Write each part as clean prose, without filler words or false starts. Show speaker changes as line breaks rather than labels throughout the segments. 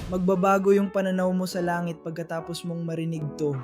magbabago yung pananaw mo sa langit pagkatapos mong marinig to.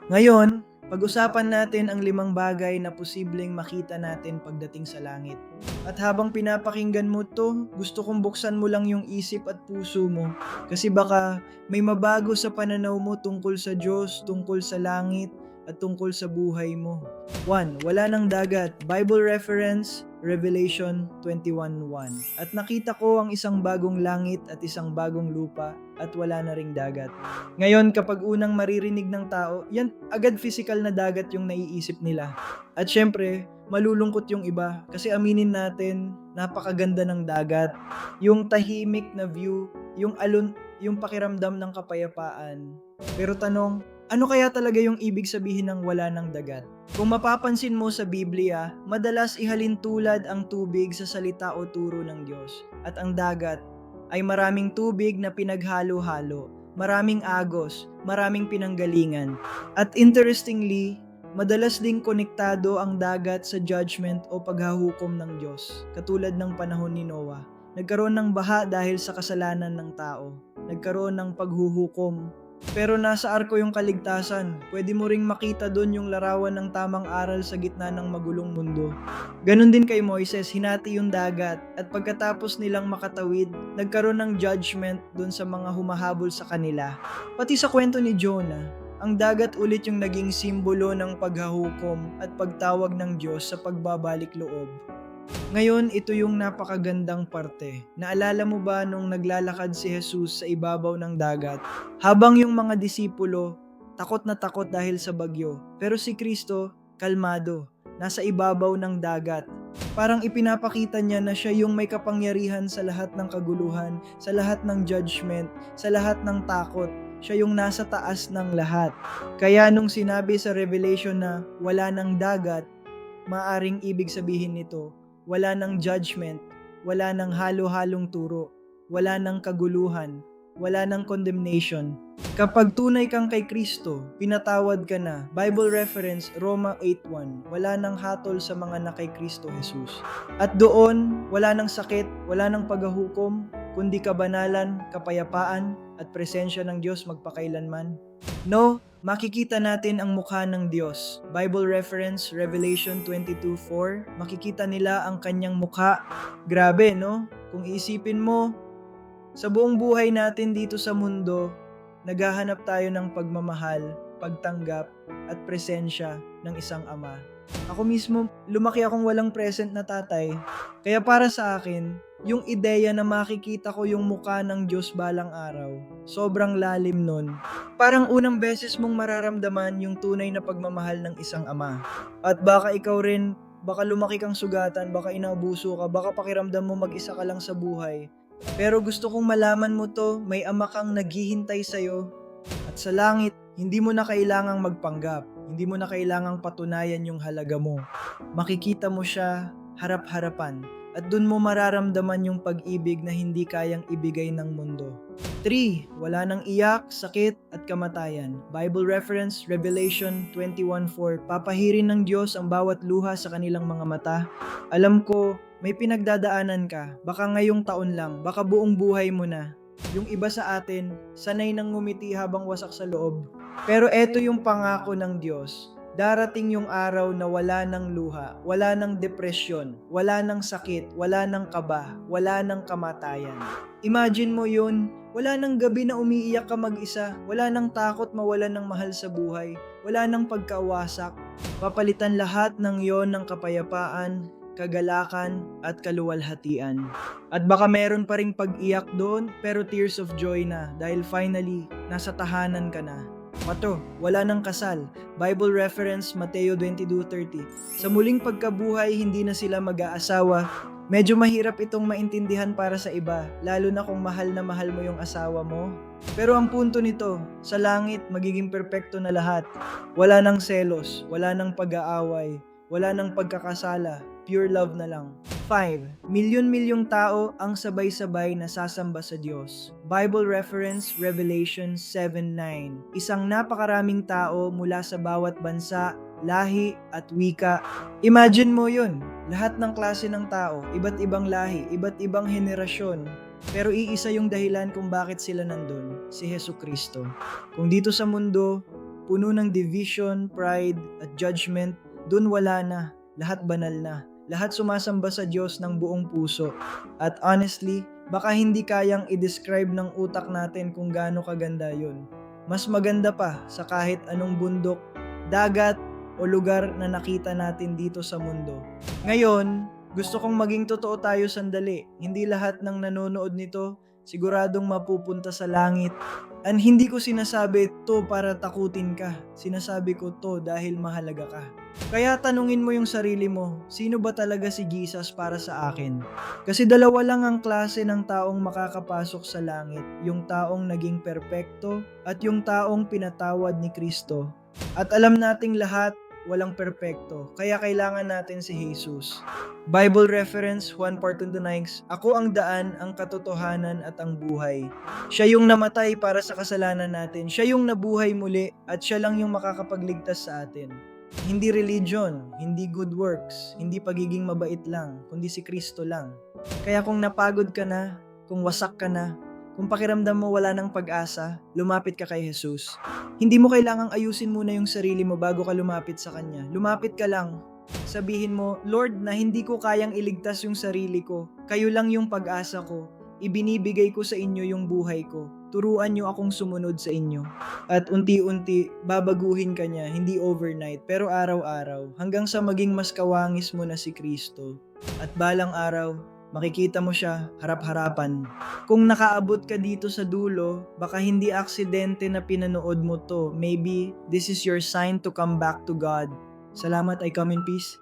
Ngayon, pag-usapan natin ang 5 bagay na posibleng makita natin pagdating sa langit. At habang pinapakinggan mo to, gusto kong buksan mo lang yung isip at puso mo. Kasi baka may mabago sa pananaw mo tungkol sa Diyos, tungkol sa langit, at tungkol sa buhay mo. 1. Wala ng dagat. Bible reference, Revelation 21:1. At nakita ko ang isang bagong langit at isang bagong lupa at wala na ring dagat. Ngayon, kapag unang maririnig ng tao, yan agad physical na dagat yung naiisip nila. At syempre, malulungkot yung iba kasi aminin natin, napakaganda ng dagat. Yung tahimik na view, yung pakiramdam ng kapayapaan. Pero tanong, ano kaya talaga yung ibig sabihin ng wala ng dagat? Kung mapapansin mo sa Biblia, madalas ihalin tulad ang tubig sa salita o turo ng Diyos. At ang dagat ay maraming tubig na pinaghalo-halo, maraming agos, maraming pinanggalingan. At interestingly, madalas ding konektado ang dagat sa judgment o paghahukom ng Diyos, katulad ng panahon ni Noah. Nagkaroon ng baha dahil sa kasalanan ng tao. Nagkaroon ng paghuhukom. Pero nasa arko yung kaligtasan. Pwede mo ring makita doon yung larawan ng tamang aral sa gitna ng magulong mundo. Ganon din kay Moises, hinati yung dagat at pagkatapos nilang makatawid, nagkaroon ng judgment doon sa mga humahabol sa kanila. Pati sa kwento ni Jonah, ang dagat ulit yung naging simbolo ng paghahukom at pagtawag ng Diyos sa pagbabalik loob. Ngayon, ito yung napakagandang parte. Naalala mo ba nung naglalakad si Jesus sa ibabaw ng dagat? Habang yung mga disipulo, takot na takot dahil sa bagyo. Pero si Kristo, kalmado, nasa ibabaw ng dagat. Parang ipinapakita niya na siya yung may kapangyarihan sa lahat ng kaguluhan, sa lahat ng judgment, sa lahat ng takot. Siya yung nasa taas ng lahat. Kaya nung sinabi sa Revelation na wala ng dagat, maaring ibig sabihin nito, wala ng judgment, wala ng halo-halong turo, wala ng kaguluhan, wala ng condemnation. Kapag tunay kang kay Kristo, pinatawad ka na. Bible reference, Roma 8:1. Wala ng hatol sa mga na kay Kristo Jesus. At doon, wala ng sakit, wala ng paghahukom, kundi kabanalan, kapayapaan, at presensya ng Diyos magpakailanman. No, makikita natin ang mukha ng Diyos. Bible reference, Revelation 22:4. Makikita nila ang kanyang mukha. Grabe, no? Kung iisipin mo, sa buong buhay natin dito sa mundo, naghahanap tayo ng pagmamahal, pagtanggap, at presensya ng isang ama. Ako mismo, lumaki akong walang present na tatay. Kaya para sa akin, yung ideya na makikita ko yung mukha ng Diyos balang araw, sobrang lalim nun. Parang unang beses mong mararamdaman yung tunay na pagmamahal ng isang ama. At baka ikaw rin, baka lumaki kang sugatan, baka inaabuso ka, baka pakiramdam mo mag-isa ka lang sa buhay. Pero gusto kong malaman mo to, may ama kang naghihintay sa'yo. At sa langit, hindi mo na kailangang magpanggap. Hindi mo na kailangang patunayan yung halaga mo. Makikita mo siya harap-harapan. At dun mo mararamdaman yung pag-ibig na hindi kayang ibigay ng mundo. 3. Wala nang iyak, sakit, at kamatayan. Bible reference, Revelation 21:4. Papahirin ng Diyos ang bawat luha sa kanilang mga mata. Alam ko, may pinagdadaanan ka. Baka ngayong taon lang, baka buong buhay mo na. Yung iba sa atin, sanay nang ngumiti habang wasak sa loob. Pero eto yung pangako ng Diyos. Darating yung araw na wala ng luha, wala ng depresyon, wala ng sakit, wala ng kaba, wala ng kamatayan. Imagine mo yun, wala ng gabi na umiiyak ka mag-isa, wala ng takot mawalan ng mahal sa buhay, wala ng pagkawasak. Papalitan lahat ng yon ng kapayapaan, kagalakan, at kaluwalhatian. At baka meron pa ring pag-iyak doon, pero tears of joy na dahil finally, nasa tahanan ka na. Mato, wala ng kasal. Bible reference, Mateo 22:30. Sa muling pagkabuhay, hindi na sila mag-aasawa. Medyo mahirap itong maintindihan para sa iba, lalo na kung mahal na mahal mo yung asawa mo. Pero ang punto nito, sa langit, magiging perpekto na lahat. Wala ng selos, wala ng pag-aaway, wala ng pagkakasala, pure love na lang. 5. Milyon-milyong tao ang sabay-sabay na sasamba sa Diyos. Bible reference, Revelation 7:9. Isang napakaraming tao mula sa bawat bansa, lahi at wika. Imagine mo yun, lahat ng klase ng tao, iba't ibang lahi, iba't ibang henerasyon, Pero iisa yung dahilan kung bakit sila nandun, si Jesucristo. Kung dito sa mundo, puno ng division, pride, at judgment, dun wala na, lahat banal na. Lahat sumasamba sa Diyos ng buong puso. At honestly, baka hindi kayang i-describe ng utak natin kung gaano kaganda yun. Mas maganda pa sa kahit anong bundok, dagat, o lugar na nakita natin dito sa mundo. Ngayon, gusto kong maging totoo tayo sandali. Hindi lahat ng nanonood nito siguradong mapupunta sa langit. And hindi ko sinasabi to para takutin ka. Sinasabi ko to dahil mahalaga ka. Kaya tanungin mo yung sarili mo, sino ba talaga si Jesus para sa akin? Kasi dalawa lang ang klase ng taong makakapasok sa langit. Yung taong naging perpekto at yung taong pinatawad ni Kristo. At alam nating lahat, walang perpekto, kaya kailangan natin si Jesus. Bible reference, Juan 4:29, Ako ang daan, ang katotohanan at ang buhay. Siya yung namatay para sa kasalanan natin, siya yung nabuhay muli at siya lang yung makakapagligtas sa atin. Hindi religion, hindi good works, hindi pagiging mabait lang, kundi si Kristo lang. Kaya kung napagod ka na, kung wasak ka na, kung pakiramdam mo wala ng pag-asa, lumapit ka kay Jesus. Hindi mo kailangang ayusin muna yung sarili mo bago ka lumapit sa Kanya. Lumapit ka lang. Sabihin mo, Lord, na hindi ko kayang iligtas yung sarili ko. Kayo lang yung pag-asa ko. Ibinibigay ko sa inyo yung buhay ko. Turuan nyo akong sumunod sa inyo. At unti-unti, babaguhin ka niya, hindi overnight, pero araw-araw, hanggang sa maging mas kawangis mo na si Kristo. At balang araw, makikita mo siya harap-harapan. Kung nakaabot ka dito sa dulo, baka hindi aksidente na pinanood mo to. Maybe this is your sign to come back to God. Salamat, I come in peace.